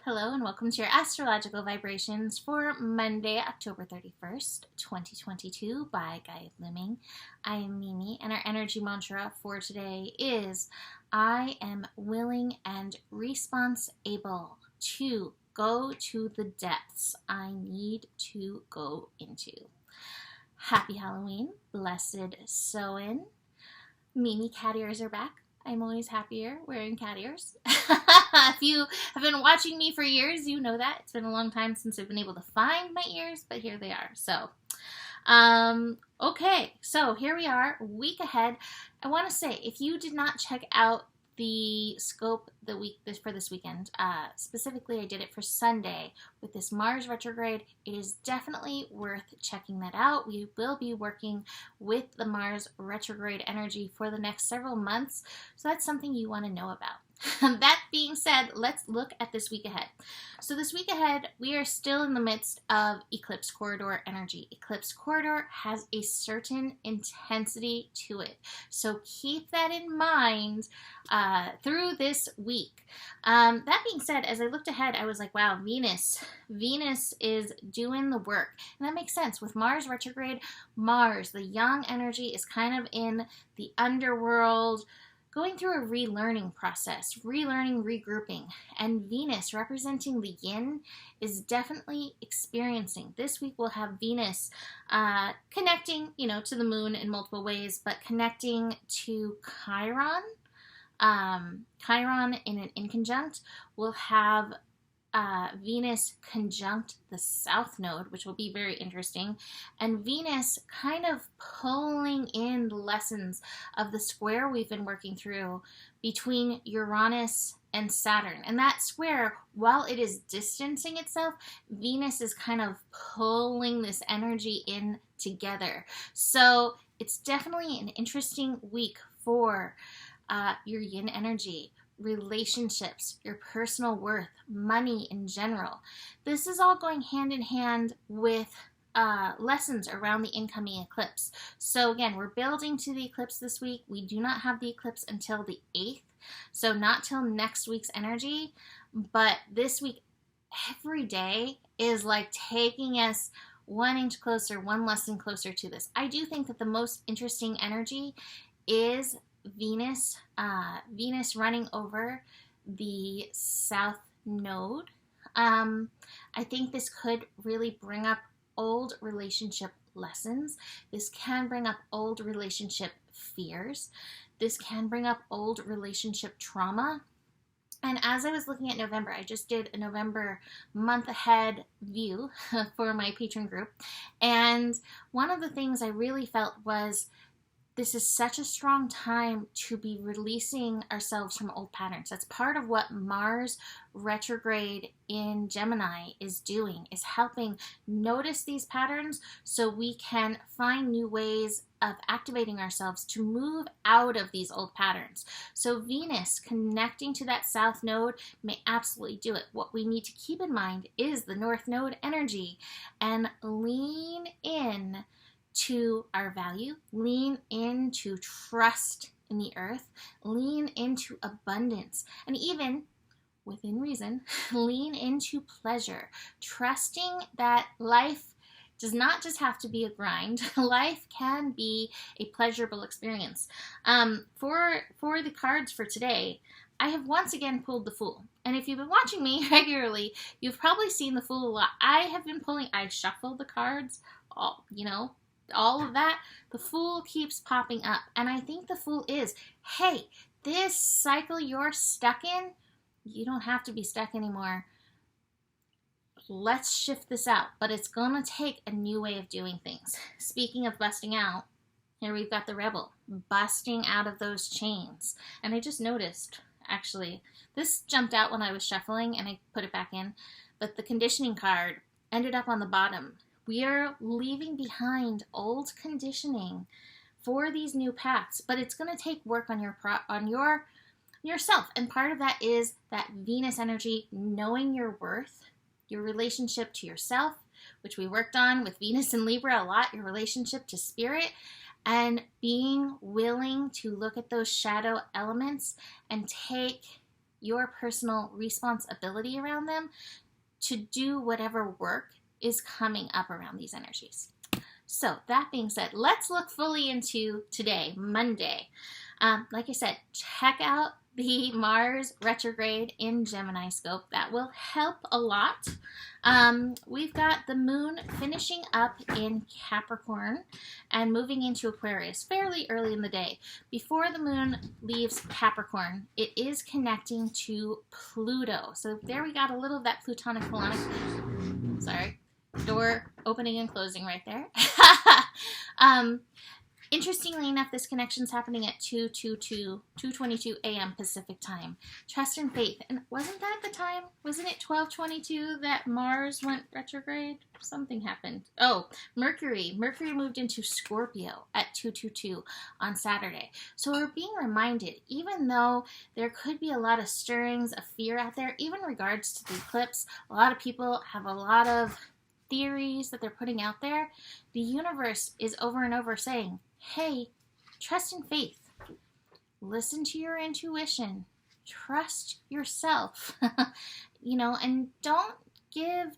Hello and welcome to your astrological vibrations for Monday, October 31st, 2022 by Gaia Blooming. I am Mimi and our energy mantra for today is I am willing and responsible to go to the depths I need to go into. Happy Halloween, blessed Samhain. Mimi cat ears are back. I'm always happier wearing cat ears. If you have been watching me for years, you know that. It's been a long time since I've been able to find my ears, but here they are. So, okay, so here we are, week ahead. I want to say, if you did not check out the scope for this weekend, specifically I did it for Sunday with this Mars retrograde, it is definitely worth checking that out. We will be working with the Mars retrograde energy for the next several months, so that's something you want to know about. That being said, let's look at this week ahead. So this week ahead, we are still in the midst of eclipse corridor energy. Eclipse corridor has a certain intensity to it. So keep that in mind through this week. That being said, as I looked ahead, I was like, wow, Venus is doing the work. And that makes sense. With Mars retrograde, Mars, the young energy, is kind of in the underworld, going through a relearning process, relearning, regrouping, and Venus, representing the yin, is definitely experiencing. This week we'll have Venus connecting, to the moon in multiple ways, but connecting to Chiron. Chiron in an inconjunct. We'll have Venus conjunct the South Node, which will be very interesting, and Venus kind of pulling in the lessons of the square we've been working through between Uranus and Saturn. And that square, while it is distancing itself, Venus is kind of pulling this energy in together. So it's definitely an interesting week for your yin energy, relationships, your personal worth, money in general. This is all going hand in hand with lessons around the incoming eclipse. So again, we're building to the eclipse this week. We do not have the eclipse until the 8th, so not till next week's energy, but this week, every day is like taking us 1 inch closer, one lesson closer to this. I do think that the most interesting energy is Venus running over the South Node. I think this could really bring up old relationship lessons. This can bring up old relationship fears. This can bring up old relationship trauma. And as I was looking at November, I just did a November month ahead view for my patron group. And one of the things I really felt was this is such a strong time to be releasing ourselves from old patterns. That's part of what Mars retrograde in Gemini is doing, is helping notice these patterns so we can find new ways of activating ourselves to move out of these old patterns. So Venus connecting to that South Node may absolutely do it. What we need to keep in mind is the North Node energy and lean in to our value, lean into trust in the earth, lean into abundance, and even within reason, lean into pleasure, trusting that life does not just have to be a grind. Life can be a pleasurable experience. For the cards for today, I have once again pulled the Fool. And if you've been watching me regularly, you've probably seen the Fool a lot. I shuffle the cards, all of that. The Fool keeps popping up. And I think the Fool is, hey, this cycle you're stuck in, you don't have to be stuck anymore. Let's shift this out. But it's going to take a new way of doing things. Speaking of busting out, here we've got the Rebel busting out of those chains. And I just noticed, actually, this jumped out when I was shuffling and I put it back in, but the conditioning card ended up on the bottom. We are leaving behind old conditioning for these new paths, but it's going to take work on yourself. And part of that is that Venus energy, knowing your worth, your relationship to yourself, which we worked on with Venus and Libra a lot, your relationship to spirit, and being willing to look at those shadow elements and take your personal responsibility around them to do whatever work is coming up around these energies. So that being said, let's look fully into today, Monday. Like I said, check out the Mars retrograde in Gemini scope. That will help a lot. We've got the moon finishing up in Capricorn and moving into Aquarius fairly early in the day. Before the moon leaves Capricorn, it is connecting to Pluto. So there we got a little of that Plutonic colonic. Sorry. Door opening and closing right there. Interestingly enough, this connection's happening at 2:22 a.m. Pacific time. Trust and faith. And wasn't that the time? Wasn't it 12:22 that Mars went retrograde? Something happened. Oh, Mercury. Mercury moved into Scorpio at 2:22 on Saturday. So we're being reminded, even though there could be a lot of stirrings of fear out there, even in regards to the eclipse, a lot of people have a lot of theories that they're putting out there. The universe is over and over saying, hey, trust and faith. Listen to your intuition. Trust yourself. And don't give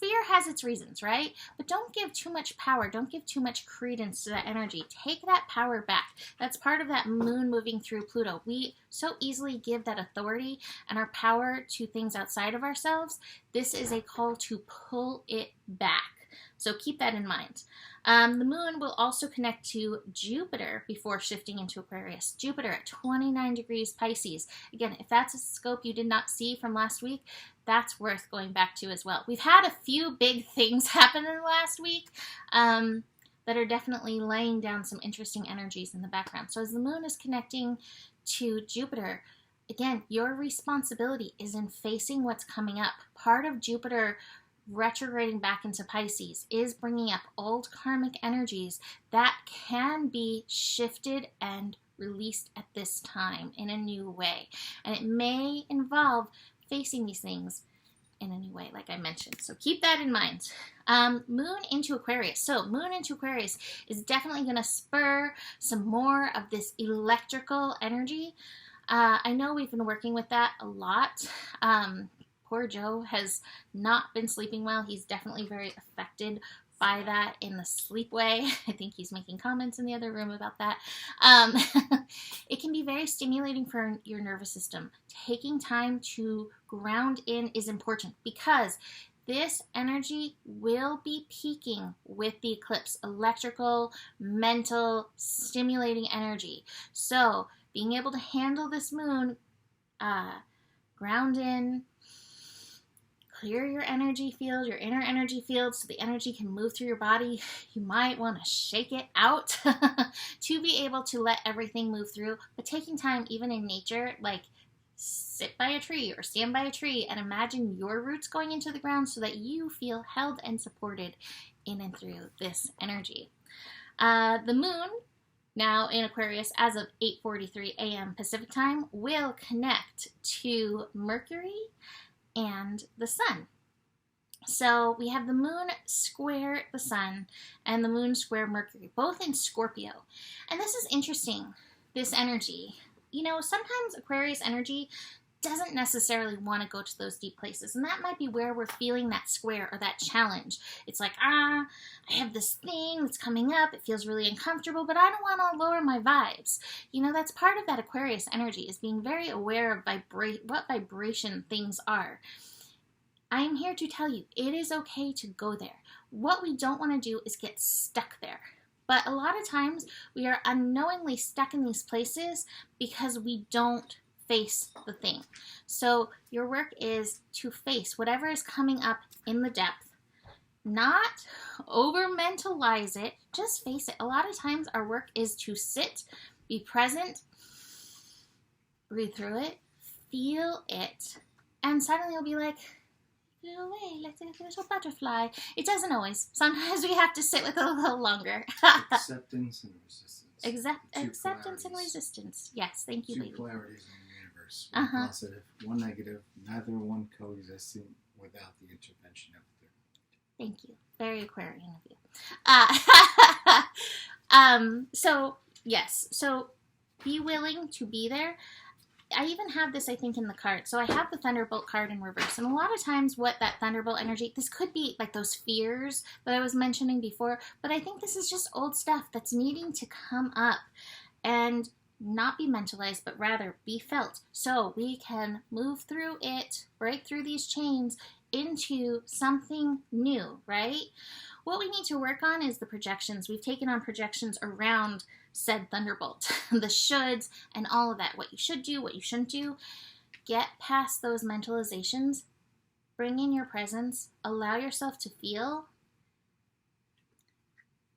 fear has its reasons, right? But don't give too much power. Don't give too much credence to that energy. Take that power back. That's part of that moon moving through Pluto. We so easily give that authority and our power to things outside of ourselves. This is a call to pull it back. So keep that in mind. The moon will also connect to Jupiter before shifting into Aquarius. Jupiter at 29 degrees Pisces. Again, if that's a scope you did not see from last week, that's worth going back to as well. We've had a few big things happen in the last week that are definitely laying down some interesting energies in the background. So as the moon is connecting to Jupiter, again, your responsibility is in facing what's coming up. Part of Jupiter retrograding back into Pisces is bringing up old karmic energies that can be shifted and released at this time in a new way. And it may involve facing these things in a new way, like I mentioned. So keep that in mind. Moon into Aquarius. So Moon into Aquarius is definitely going to spur some more of this electrical energy. I know we've been working with that a lot. Poor Joe has not been sleeping well. He's definitely very affected by that in the sleep way. I think he's making comments in the other room about that. It can be very stimulating for your nervous system. Taking time to ground in is important because this energy will be peaking with the eclipse. Electrical, mental, stimulating energy. So being able to handle this moon, ground in, clear your energy field, your inner energy field, so the energy can move through your body. You might want to shake it out to be able to let everything move through. But taking time, even in nature, like sit by a tree or stand by a tree and imagine your roots going into the ground so that you feel held and supported in and through this energy. The moon, now in Aquarius, as of 8:43 a.m. Pacific time, will connect to Mercury and the sun. So we have the moon square the sun and the moon square Mercury, both in Scorpio. And this is interesting, this energy. Sometimes Aquarius energy doesn't necessarily want to go to those deep places. And that might be where we're feeling that square or that challenge. It's like, I have this thing that's coming up. It feels really uncomfortable, but I don't want to lower my vibes. That's part of that Aquarius energy, is being very aware of what vibration things are. I'm here to tell you, it is okay to go there. What we don't want to do is get stuck there. But a lot of times we are unknowingly stuck in these places because we don't face the thing. So your work is to face whatever is coming up in the depth, not over mentalize it, just face it. A lot of times our work is to sit, be present, breathe through it, feel it, and suddenly you'll be like, go away, like a little butterfly. It doesn't always. Sometimes we have to sit with it a little longer. Acceptance and resistance. Acceptance and resistance. Yes, thank you, Two lady. polarities in the universe. One positive, one negative, neither one coexisting without the intervention of the third. Thank you. Very Aquarian of you. So, yes. So, be willing to be there. I even have this, I think, in the card. So I have the Thunderbolt card in reverse. And a lot of times what that Thunderbolt energy, this could be like those fears that I was mentioning before, but I think this is just old stuff that's needing to come up and not be mentalized, but rather be felt. So we can move through it, break through these chains into something new, right? What we need to work on is the projections. We've taken on projections around said Thunderbolt, the shoulds and all of that, what you should do, what you shouldn't do. Get past those mentalizations, bring in your presence, allow yourself to feel,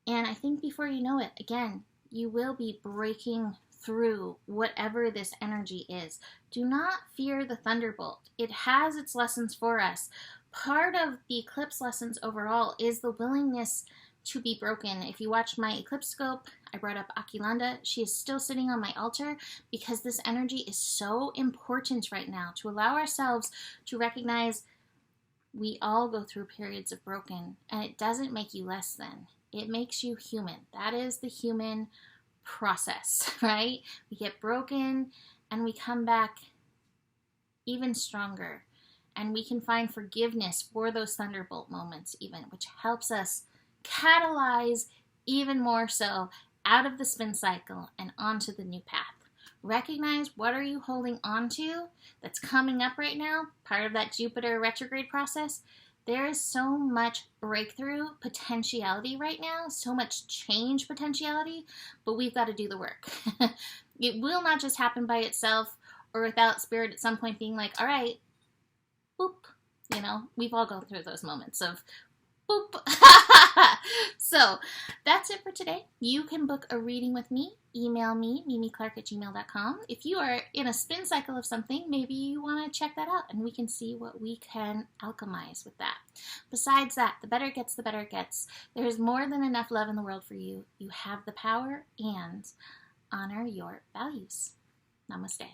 and I think before you know it, again, you will be breaking through whatever this energy is. Do not fear the Thunderbolt. It has its lessons for us. Part of the eclipse lessons overall is the willingness to be broken. If you watch my eclipse scope, I brought up Aquilanda. She is still sitting on my altar because this energy is so important right now to allow ourselves to recognize we all go through periods of broken, and it doesn't make you less than. It makes you human. That is the human process, right? We get broken and we come back even stronger, and we can find forgiveness for those Thunderbolt moments even, which helps us catalyze even more so out of the spin cycle and onto the new path. Recognize what are you holding on to that's coming up right now, part of that Jupiter retrograde process. There is so much breakthrough potentiality right now, so much change potentiality, but we've got to do the work. It will not just happen by itself or without spirit at some point being like, all right, boop. You know, we've all gone through those moments of boop. So that's it for today. You can book a reading with me. Email me, mimiclark@gmail.com. If you are in a spin cycle of something, maybe you want to check that out and we can see what we can alchemize with that. Besides that, the better it gets, the better it gets. There is more than enough love in the world for you. You have the power, and honor your values. Namaste.